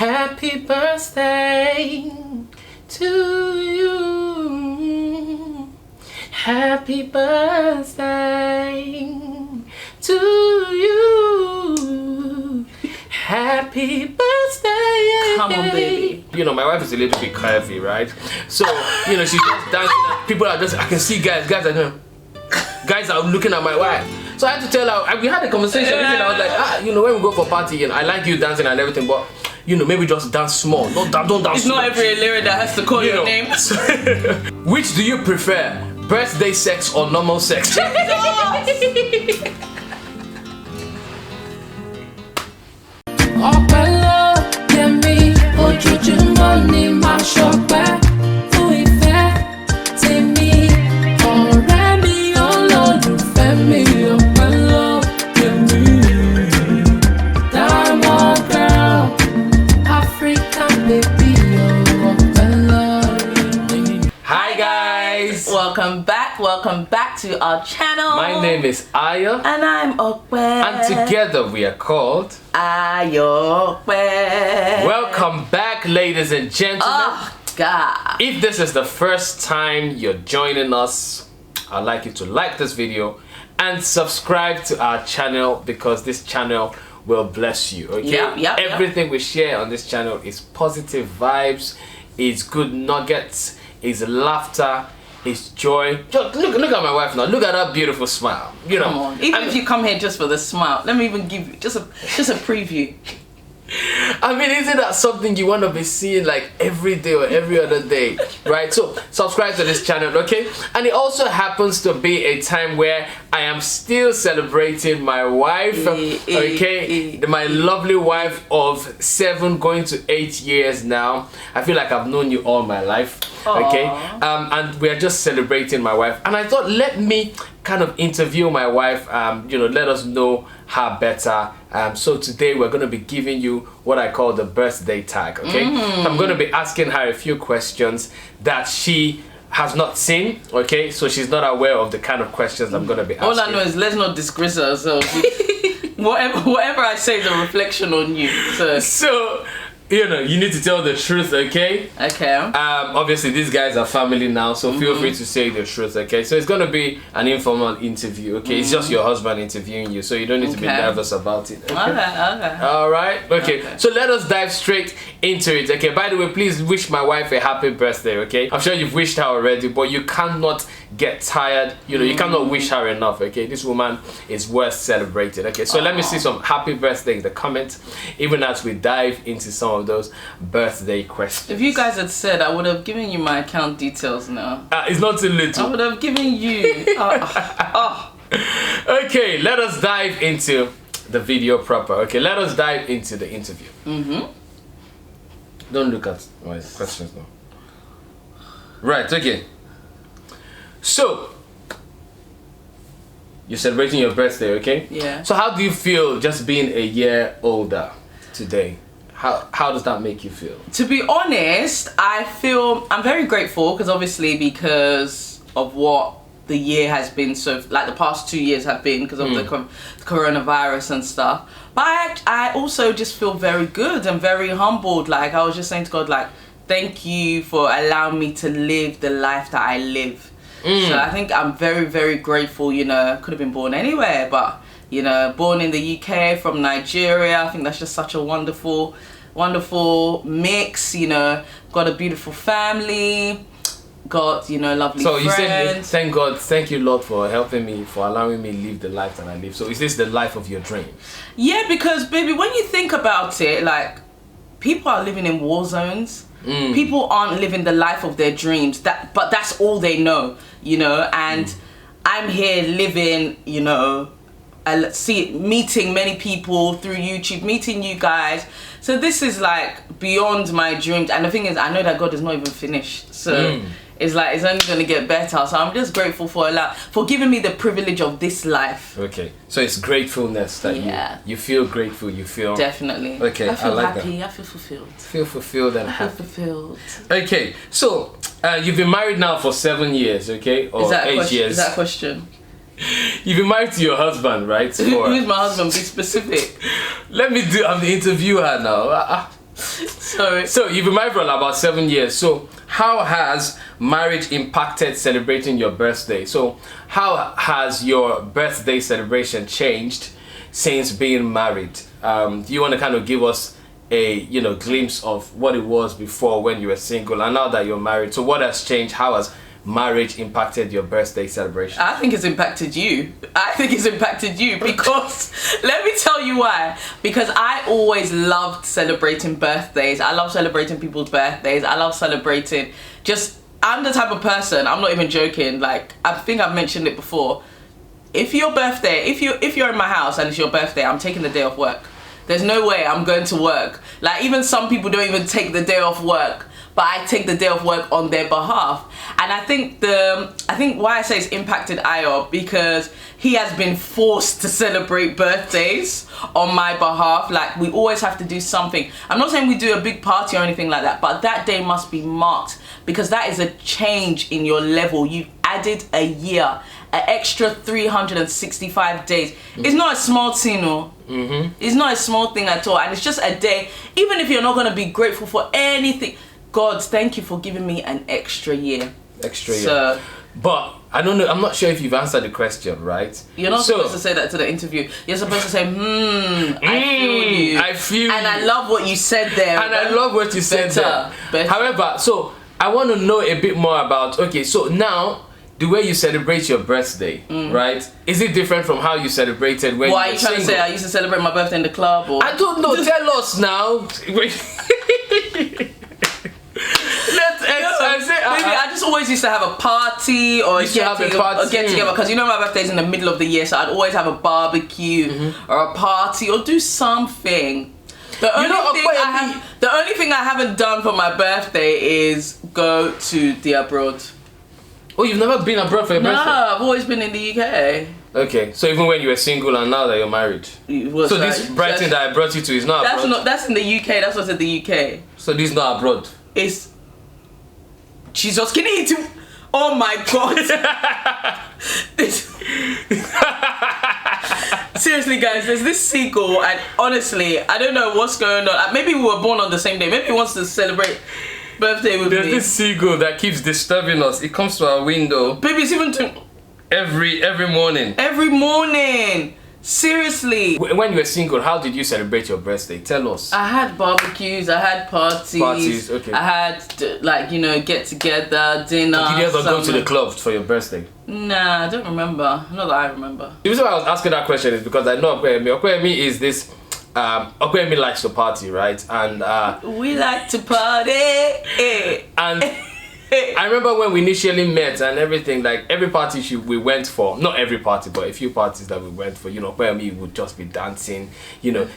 Happy birthday to you. Happy birthday to you. Happy birthday. Come on, baby. You know, my wife is a little bit curvy, right? So, you know, she's just dancing. People are just, I can see guys are going, guys are looking at my wife. So I had to tell her, we had a conversation, and I was like, you know, when we go for a party, you know, I like you dancing and everything, but, you know, maybe just dance small. Don't dance It's small. not every lyric that has to call your name. Which do you prefer? Birthday sex or normal sex? Welcome back to our channel. My name is Ayo. And I'm Ope. And together we are called Ayope. Welcome back, ladies and gentlemen. Oh, God. If this is the first time you're joining us, I'd like you to like this video and subscribe to our channel, because this channel will bless you, okay? Yep. Everything we share on this channel is positive vibes, is good nuggets, is laughter, it's joy. Just look at my wife now. Look at her beautiful smile. You know. Come on. Even if you come here just for the smile, let me even give you just a preview. I mean, isn't that something you want to be seeing like every day or every other day, right? So subscribe to this channel, okay? And it also happens to be a time where I am still celebrating my wife, okay? My lovely wife of 7 going to 8 years now. I feel like I've known you all my life, okay? And we are just celebrating my wife. And I thought, let me kind of interview my wife, you know, let us know her better. So today we're going to be giving you what I call the birthday tag, okay? I'm going to be asking her a few questions that she has not seen, okay? So she's not aware of the kind of questions I'm going to be asking. All I know is let's not disgrace ourselves. whatever I say is a reflection on you. So you know, you need to tell the truth, okay? Okay. Obviously, these guys are family now, so feel free to say the truth, okay? So it's gonna be an informal interview, okay? It's just your husband interviewing you, so you don't need to be nervous about it. Okay. All right. Okay. So let us dive straight into it, okay? By the way, please wish my wife a happy birthday, okay? I'm sure you've wished her already, but you cannot get tired. You know, you cannot wish her enough, okay? This woman is worth celebrating, okay? So let me see some happy birthday in the comments, even as we dive into some of those birthday questions. If you guys had said, I would have given you my account details now. It's not too little. I would have given you. Okay, let us dive into the video proper. Okay, let us dive into the interview. Don't look at my questions now. Right, okay. So, you're celebrating your birthday, okay? Yeah. So how do you feel just being a year older today? How does that make you feel? To be honest, I'm very grateful, because of what the year has been, so like the past 2 years have been, because of the coronavirus and stuff. But I also just feel very good and very humbled. Like, I was just saying to God, like, thank you for allowing me to live the life that I live. So I think I'm very, very grateful. You know, could have been born anywhere, but you know, born in the UK from Nigeria, I think that's just such a wonderful mix. You know, got a beautiful family, got, you know, lovely friends. So you said, thank God, thank you Lord for helping me, for allowing me live the life that I live. So is this the life of your dreams? Yeah, because baby, when you think about it, like, people are living in war zones. People aren't living the life of their dreams, but that's all they know, you know. And I'm here living, you know, meeting many people through YouTube, meeting you guys. So this is like beyond my dreams. And the thing is, I know that God is not even finished. So it's like, it's only going to get better. So I'm just grateful for giving me the privilege of this life. Okay. So it's gratefulness that you feel grateful, you feel... Definitely. Okay, I feel like happy, that. I feel fulfilled. Feel fulfilled and happy. I feel fulfilled. Okay, so you've been married now for 7 years, okay? Or 8 years. Is that a question? You've been married to your husband, right? Who's my husband? Be specific. I'm the interviewer now. So you've been married for about 7 years. So how has marriage impacted celebrating your birthday? So how has your birthday celebration changed since being married? Do you want to kind of give us a glimpse of what it was before when you were single and now that you're married? So what has changed? How has marriage impacted your birthday celebration? I think it's impacted you. Because let me tell you why. Because I always loved celebrating birthdays. I love celebrating people's birthdays. I love celebrating I'm the type of person, I'm not even joking, like I think I've mentioned it before. If you're in my house and it's your birthday, I'm taking the day off work. There's no way I'm going to work. Like even some people don't even take the day off work, but I take the day off work on their behalf. And I think why I say it's impacted Ayo, because he has been forced to celebrate birthdays on my behalf. Like we always have to do something. I'm not saying we do a big party or anything like that, but that day must be marked, because that is a change in your level. You've added a year, an extra 365 days. It's not a small thing, no. It's not a small thing at all. And it's just a day. Even if you're not going to be grateful for anything, God, thank you for giving me an extra year. So, but I don't know, I'm not sure if you've answered the question, right? You're not supposed to say that to the interview. You're supposed to say, I feel you. And I love what you said there. And I love what you said there. However, so I want to know a bit more about, okay, so now the way you celebrate your birthday, right? Is it different from how you celebrated when you were single? What are you trying to say? I used to celebrate my birthday in the club, or? I don't know. Tell us now. I just always used to have a party or get together, because my birthday's in the middle of the year, so I'd always have a barbecue or a party or do something. The only thing I haven't done for my birthday is go to the abroad. Oh, you've never been abroad for your birthday? No, I've always been in the UK. Okay, so even when you were single and now that you're married. So this Brighton that I brought you to is not abroad? That's in the UK, that's what's in the UK. So this is not abroad? It's... Jesus, can you eat it? Oh my God. Seriously guys, there's this seagull and honestly, I don't know what's going on. Maybe we were born on the same day. Maybe he wants to celebrate birthday with me. There's this seagull that keeps disturbing us. It comes to our window. Baby, it's even to... Every morning. Every morning. Seriously. When you were single, how did you celebrate your birthday? Tell us. I had barbecues, I had parties. Okay. I had get together, dinner. Did you ever go to the club for your birthday? Nah, I don't remember. Not that I remember. The reason why I was asking that question is because I know Okwemi is this. Okwemi likes to party, right? And we like to party. And I remember when we initially met and everything, like every party we went for, not every party, but a few parties that we went for, Okwemi would just be dancing,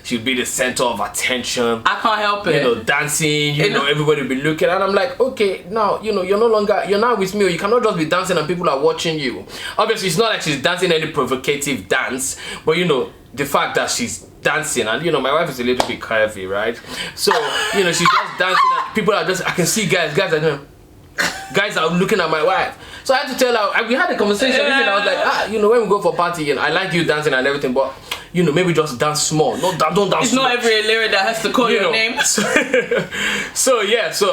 she'd be the center of attention. I can't help it. Dancing, everybody would be looking, and I'm like, okay, now, you're now with me, you cannot just be dancing and people are watching you. Obviously, it's not like she's dancing any provocative dance, but the fact that she's dancing, and my wife is a little bit curvy, right? So, she's just dancing and people are I can see guys are looking at my wife. So I had to tell her, we had a conversation, and I was like, when we go for a party, I like you dancing and everything, but maybe just dance small. Don't dance. It's not every lyric that has to call your name. So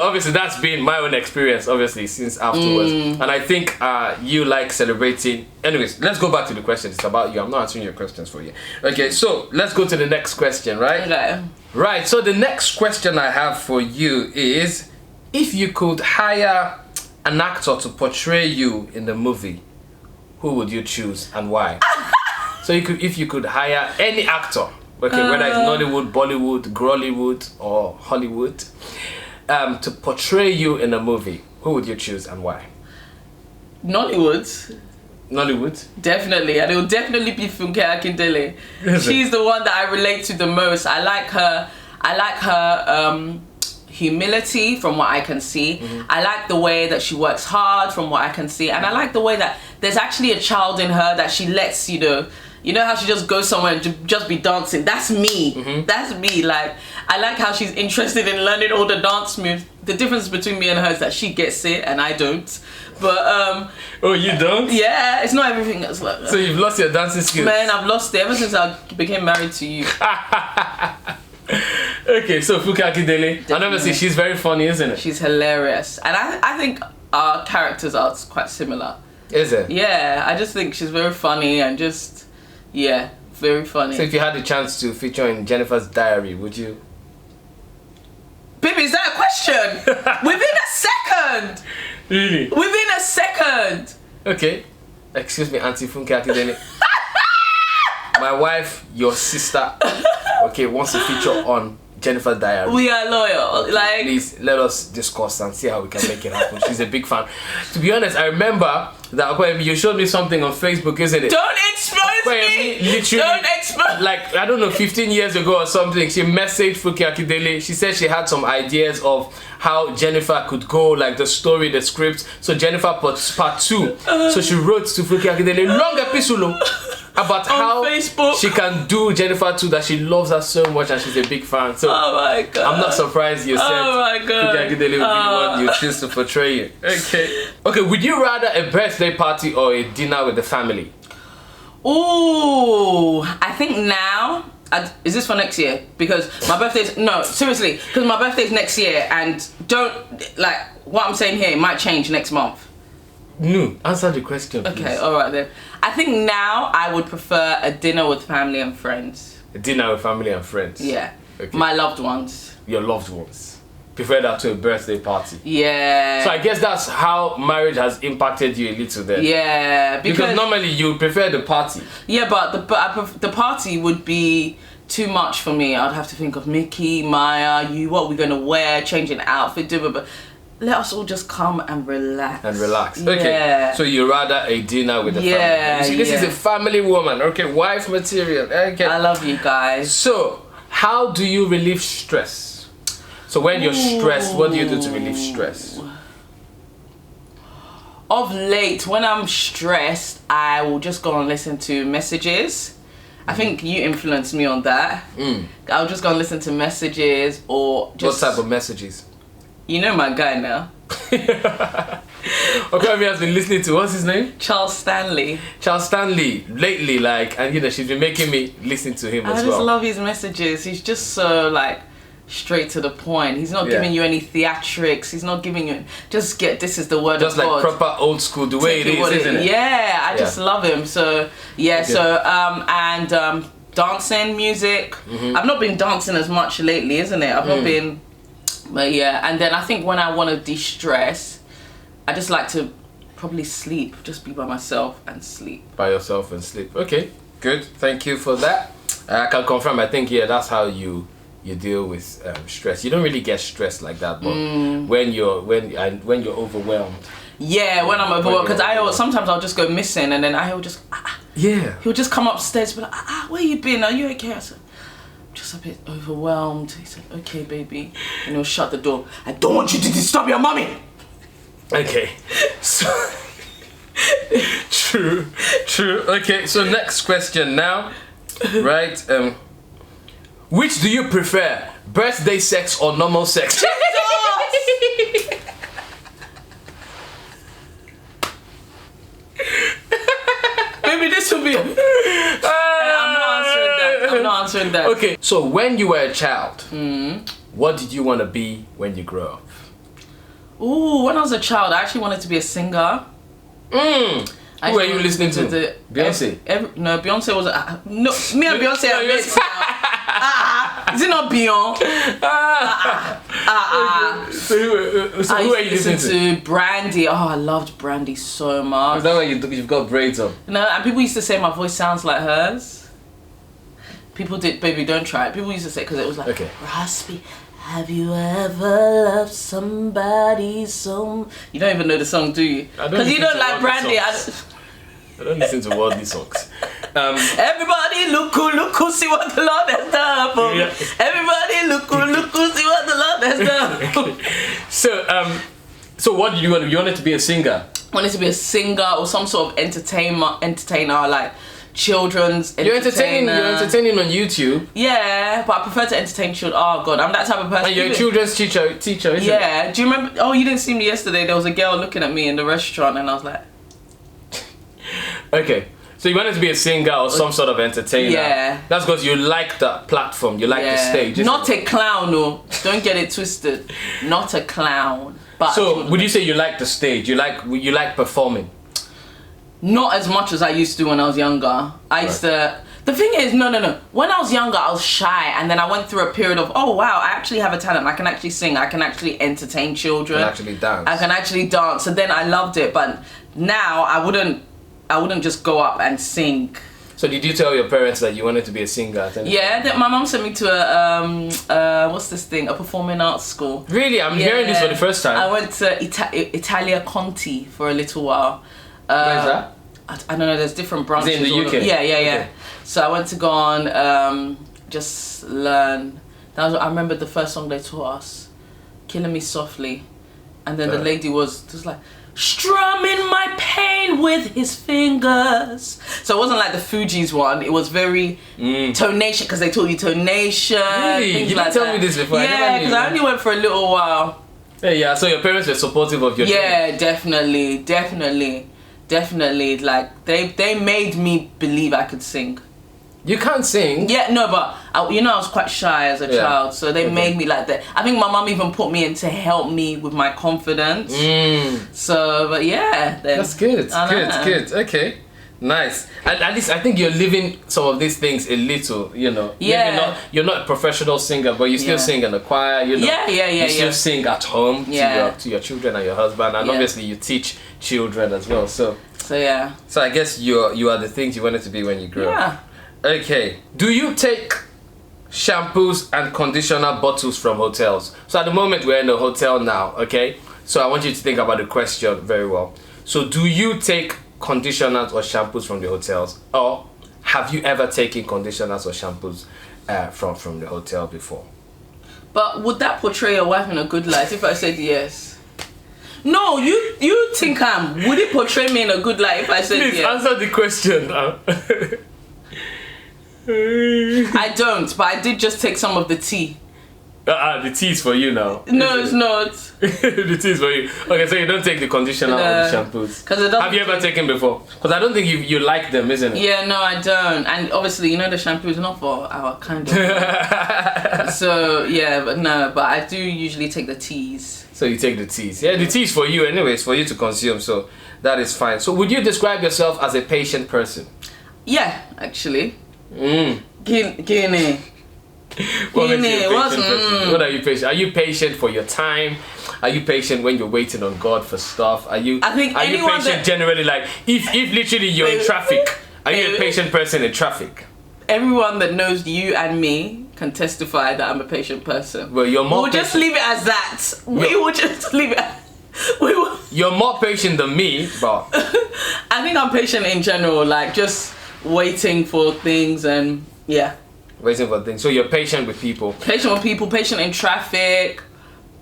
obviously that's been my own experience, obviously, since afterwards. And I think you like celebrating. Anyways, let's go back to the question. It's about you. I'm not answering your questions for you. Okay, so let's go to the next question, right? Okay. Right, so the next question I have for you is, if you could hire an actor to portray you in the movie, who would you choose and why? So if you could hire any actor, okay, whether it's Nollywood, Bollywood, Grollywood, or Hollywood, to portray you in a movie, who would you choose and why? Nollywood. Definitely, and it will definitely be Funke Akindele. She's the one that I relate to the most. I like her humility from what I can see. I like the way that she works hard from what I can see, and I like the way that there's actually a child in her that she lets how she just goes somewhere and just be dancing. That's me. That's me. Like, I like how she's interested in learning all the dance moves. The difference between me and her is that she gets it and I don't. But oh, you don't? Yeah, it's not everything that's like that. So you've lost your dancing skills? Man, I've lost it ever since I became married to you. Okay, so Funke Akindele. And obviously she's very funny, isn't it? She's hilarious. And I think our characters are quite similar. Is it? Yeah, I just think she's very funny and just, yeah, very funny. So if you had the chance to feature in Jennifer's Diary, would you? Baby, is that a question? Within a second! Really? Within a second! Okay. Excuse me, Auntie Funke Akindele. My wife, your sister, okay, wants to feature on Jennifer's Diary. We are loyal. Like, please let us discuss and see how we can make it happen. She's a big fan. To be honest, I remember that when you showed me something on Facebook, isn't it? Don't expose me! Literally, don't expose. Like, I don't know, 15 years ago or something, she messaged Funke Akindele. She said she had some ideas of how Jennifer could go, like the story, the script. So Jennifer part 2. So she wrote to Funke Akindele long episode about how Facebook. she can do Jennifer 2, that she loves her so much and she's a big fan. So oh my God. I'm not surprised you said Funke Akindele would be the one you choose to portray it. Okay, would you rather a birthday party or a dinner with the family? Ooh, I think now, is this for next year? Because my birthday's, no, seriously, because my birthday's next year and don't, like, what I'm saying here, it might change next month. No, answer the question, please. Okay, alright then. I think now I would prefer a dinner with family and friends. A dinner with family and friends? Yeah. Okay. My loved ones. Your loved ones. Prefer that to a birthday party. Yeah. So I guess that's how marriage has impacted you a little then. Yeah, because normally you prefer the party. Yeah, but the party would be too much for me. I'd have to think of Mickey, Maya, you, what we're gonna wear, changing outfit, but let us all just come and relax. Okay. Yeah. So you rather a dinner with the family. You see, this is a family woman. Okay, wife material. Okay. I love you guys. So, how do you relieve stress? So when you're stressed, what do you do to relieve stress? Of late, when I'm stressed, I will just go and listen to messages. I think you influenced me on that. I'll just go and listen to messages or just... What type of messages? You know my guy now. Okay, has been listening to, what's his name? Charles Stanley. Charles Stanley, lately, like, and you know, she's been making me listen to him as well. I just love his messages. He's just so, like, straight to the point. He's not giving you any theatrics. He's not giving you, just get, this is the word just of God. Just like proper old school, the way it is, isn't it? Yeah, I just love him. So, yeah, okay. Dancing, music. I've not been dancing as much lately, isn't it? I've not been, but yeah. And then I think when I want to de-stress, I just like to probably sleep, just be by myself and sleep. By yourself and sleep. Okay, good. Thank you for that. I can confirm, I think, yeah, that's how you deal with stress. You don't really get stressed like that, but when you're overwhelmed. Yeah, when I'm overwhelmed, because sometimes I'll just go missing, and then I will just he'll just come upstairs, but like, where you been? Are you okay? I said, I'm just a bit overwhelmed. He said, okay, baby, and he'll shut the door. I don't want you to disturb your mommy. Okay, so true. Okay, so next question now, right? Which do you prefer, birthday sex or normal sex? Maybe this will be. I'm not answering that. Okay, so when you were a child, what did you want to be when you grew up? Ooh, when I was a child, I actually wanted to be a singer. Who were you listening to? Beyonce? No, Beyonce was... no, me and Beyonce are mates. Is it not Beyonce? So who were you listening to? Brandy. Oh, I loved Brandy so much. Is that why you've got braids on? No, and people used to say my voice sounds like hers. People did, baby, don't try it. People used to say, because it was like, raspy. Have you ever loved somebody so... You don't even know the song, do you? Because you don't like Brandy. I don't listen to worldly songs. Everybody look who, see what the Lord has done for me. Everybody look who, see what the Lord has done. So what did you want? You wanted to be a singer? I wanted to be a singer or some sort of entertainer, like children's entertainer. You're entertaining on YouTube. Yeah, but I prefer to entertain children. Oh God, I'm that type of person. And you're a children's teacher, isn't it? Yeah. Do you remember? Oh, you didn't see me yesterday. There was a girl looking at me in the restaurant, and I was like. Okay. So you wanted to be a singer or some sort of entertainer. Yeah. That's because you like the platform, you like the stage. Not a clown, no. Don't get it twisted. Not a clown. But so would you say you like the stage? You like performing? Not as much as I used to when I was younger. I used to. The thing is, no. When I was younger, I was shy, and then I went through a period of, oh wow, I actually have a talent. I can actually sing. I can actually entertain children. You can actually dance. I can actually dance. So then I loved it. But now I wouldn't just go up and sing. So did you tell your parents that you wanted to be a singer? Yeah, my mom sent me to a what's this thing? A performing arts school. Really? I'm hearing this for the first time. I went to Italia Conti for a little while. Where is that? I don't know. There's different branches. Is it in the UK? Yeah. Okay. So I went to go on, just learn. I remember the first song they taught us, "Killing Me Softly," and then the lady was just like strumming my pain with his fingers. So it wasn't like the Fugees one. It was very tonation, because they taught you tonation. Really? You didn't tell me this before. Yeah, because I only went for a little while. Yeah. So your parents were supportive of your dream. Definitely. Like they made me believe I could sing. You can't sing? Yeah, no, but I was quite shy as a child, so they made me like that. I think my mum even put me in to help me with my confidence. So, but yeah. That's good. Good. Okay. Nice. And at least I think you're living some of these things a little, you know. Yeah. Maybe you're not a professional singer, but you still sing in the choir, you know. Yeah. You still sing at home to your children and your husband, and obviously you teach children as well. So yeah. So I guess you are the things you wanted to be when you grew up. Okay. Do you take shampoos and conditioner bottles from hotels? So at the moment we're in a hotel now, okay? So I want you to think about the question very well. So do you take conditioners or shampoos from the hotels, or have you ever taken conditioners or shampoos from the hotel before? But would that portray your wife in a good light if I said yes? No, you think would it portray me in a good light if I said Please yes? answer the question. I don't, but I did just take some of the tea. The tea is for you now. No, it's not. The tea is for you. Okay, so you don't take the conditioner or the shampoos. Have you ever taken before? Because I don't think you like them, isn't it? Yeah, no, I don't. And obviously, the shampoo is not for our kind of. So yeah, but I do usually take the teas. So you take the teas. Yeah, the tea is for you anyways, for you to consume. So that is fine. So would you describe yourself as a patient person? Yeah, actually. Guinea. What are you patient? Are you patient for your time? Are you patient when you're waiting on God for stuff? Are you patient generally? Like if literally you're in traffic, are you a patient person in traffic? Everyone that knows you and me can testify that I'm a patient person. Well, you're more. We'll just leave it as that. We will just leave it. You're more patient than me, but I think I'm patient in general. Like just waiting for things and waiting for things. So you're patient with people. Patient in traffic,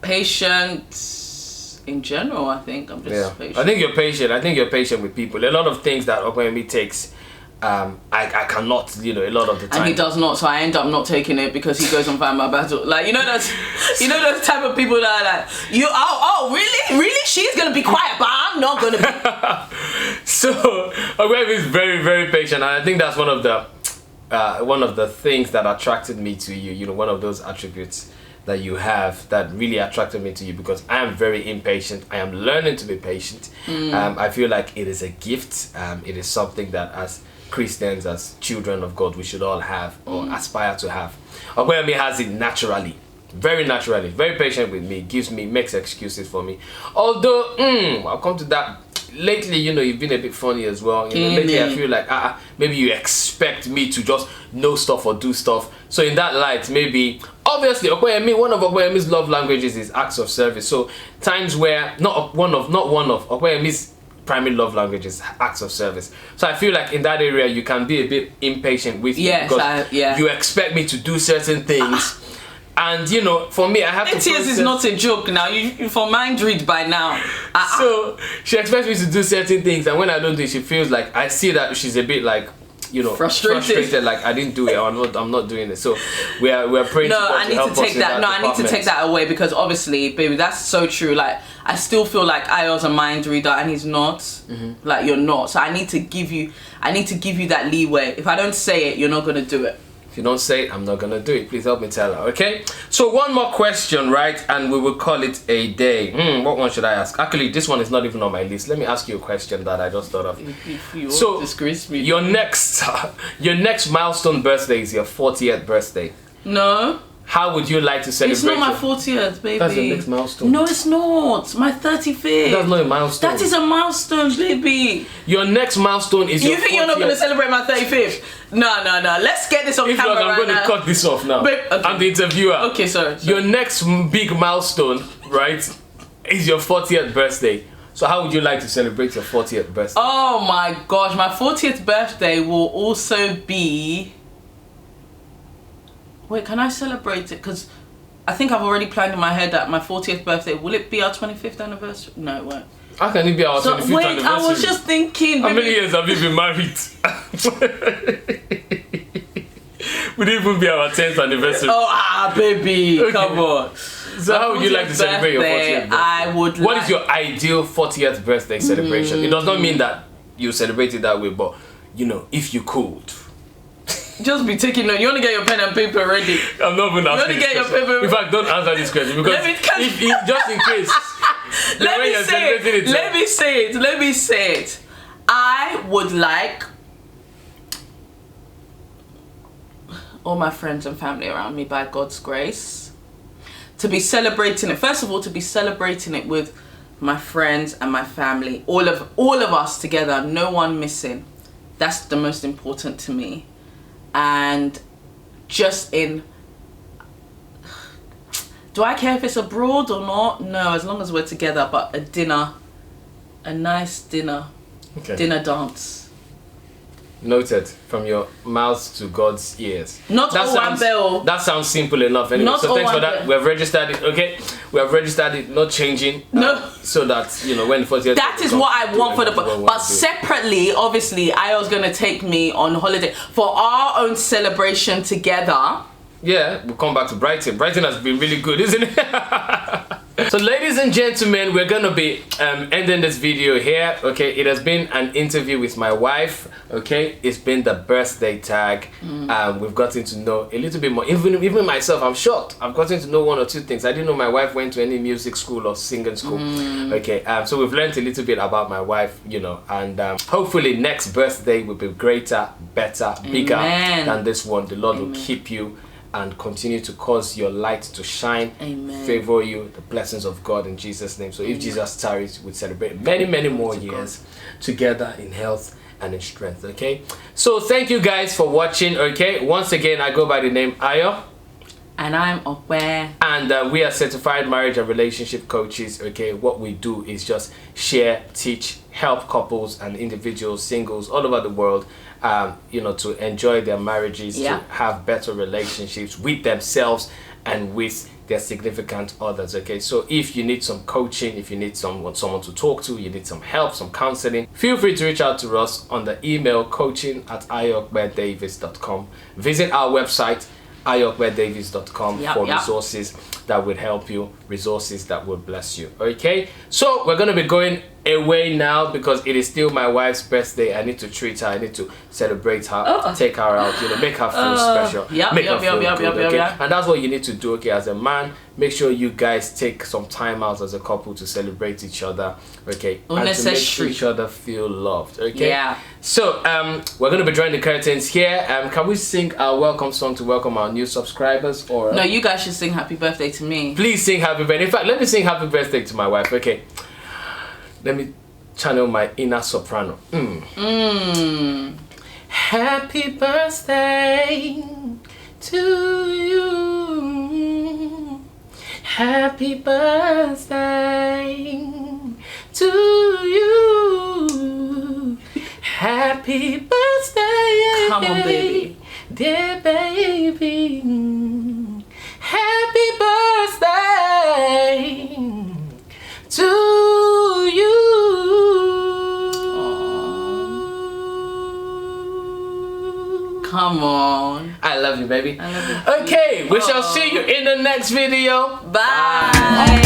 patient in general. I think I'm just patient. I think you're patient with people. A lot of things that Okwemi takes, I cannot, a lot of the time. And he does not, so I end up not taking it because he goes and find my battle. Like those type of people that are like, really? She's gonna be quiet, but I'm not gonna be. So Okwemi is very, very patient, and I think that's one of the things that attracted me to you. One of those attributes that you have that really attracted me to you, because I am very impatient. I am learning to be patient. I feel like it is a gift. It is something that as Christians, as children of God, we should all have or aspire to have. Okwemi has it naturally, very patient with me, makes excuses for me. Although, I'll come to that. Lately, you've been a bit funny as well. Lately I feel like maybe you expect me to just know stuff or do stuff. So in that light, maybe obviously one of Okwemi's love languages is acts of service. So times where not one of Okwemi's primary love languages, acts of service. So I feel like in that area you can be a bit impatient with me because you expect me to do certain things. And for me, I have 8 years is not a joke now. You for mind read by now. So she expects me to do certain things, and when I don't do it, she feels like I see that she's a bit like frustrated. Like I didn't do it, or I'm not doing it. So we are praying. No, I need to take that. No, I need to take that away, because obviously, baby, that's so true. Like I still feel like Ayo's a mind reader and he's not. Like you're not. So I need to give you that leeway. If I don't say it, you're not gonna do it. If you don't say it, I'm not gonna do it. Please help me tell her, okay? So one more question, right? And we will call it a day. What one should I ask? Actually, this one is not even on my list. Let me ask you a question that I just thought of. If you so disgrace me. your next milestone birthday is your 40th birthday. No. How would you like to celebrate? It's not my 40th, baby. That's the next milestone. No, it's not. My 35th. That's not a milestone. That is a milestone, baby. Your next milestone is your 40th. You think you're not going to celebrate my 35th? No. Let's get this on camera I'm going to cut this off now. Babe, okay. I'm the interviewer. Okay, sorry. Your next big milestone, right, is your 40th birthday. So how would you like to celebrate your 40th birthday? Oh my gosh, my 40th birthday will also be... Wait, can I celebrate it? Because I think I've already planned in my head that my 40th birthday, will it be our 25th anniversary? No, it won't. How can it be our 25th anniversary? I was just thinking... How many years have you been married? Would it even be our 10th anniversary? Oh, baby, okay. Come on. So how would you like to celebrate your 40th birthday? I would What is your ideal 40th birthday celebration? It does not mean that you celebrate it that way, but, if you could... Just be taking note. You want to get your pen and paper ready. I'm not even asking. You want to get your paper. In fact, don't answer this question because if just in case. Let me say it. I would like all my friends and family around me, by God's grace, to be celebrating it. First of all, to be celebrating it with my friends and my family, all of us together, no one missing. That's the most important to me. And just do I care if it's abroad or not? No, as long as we're together. But a nice dinner, dinner dance. Noted. From your mouth to God's ears. Not bell. That sounds simple enough. Anyway. So thanks for that. We have registered it. Okay, we have registered it. Not changing. No. So that when the 40th. That is what I want for the. But separately, obviously, I was gonna take me on holiday for our own celebration together. Yeah, we'll come back to Brighton. Brighton has been really good, isn't it? So ladies and gentlemen, we're gonna be ending this video here. Okay, it has been an interview with my wife. Okay, it's been the birthday tag. We've gotten to know a little bit more. Even myself, I'm shocked. I've gotten to know one or two things. I didn't know my wife went to any music school or singing school. Okay, so we've learned a little bit about my wife, and hopefully next birthday will be greater, better, bigger than this one. The Lord will keep you and continue to cause your light to shine. Amen. Favor you, the blessings of God in Jesus' name. So if Jesus tarries, we'll celebrate many more years together in health and in strength. Okay, so thank you guys for watching. Okay, once again, I go by the name Ayo. And I'm Ope. And we are certified marriage and relationship coaches. Okay, what we do is just share, teach, help couples and individuals, singles all over the world, to enjoy their marriages, to have better relationships with themselves and with their significant others. Okay, so if you need some coaching, if you need someone to talk to, you need some help, some counseling, feel free to reach out to us on the email coaching@ayopedavis.com. Visit our website ayopedavis.com for resources that would help you, resources that would bless you. Okay, so we're gonna be going away now because it is still my wife's birthday. I need to treat her, I need to celebrate her, take her out, make her feel special, make her feel good, okay? And that's what you need to do. Okay, as a man, make sure you guys take some time out as a couple to celebrate each other, okay, and to make each other feel loved. Okay, so we're gonna be drawing the curtains here. Can we sing our welcome song to welcome our new subscribers? Or no, you guys should sing happy birthday to me. Please sing happy birthday. In fact, let me sing happy birthday to my wife. Okay, let me channel my inner soprano. Happy birthday to you. Happy birthday to you. Happy birthday. Come on, baby. Dear baby. Happy birthday to you. Come on. I love you, baby. I love you. Okay, we shall see you in the next video. Bye.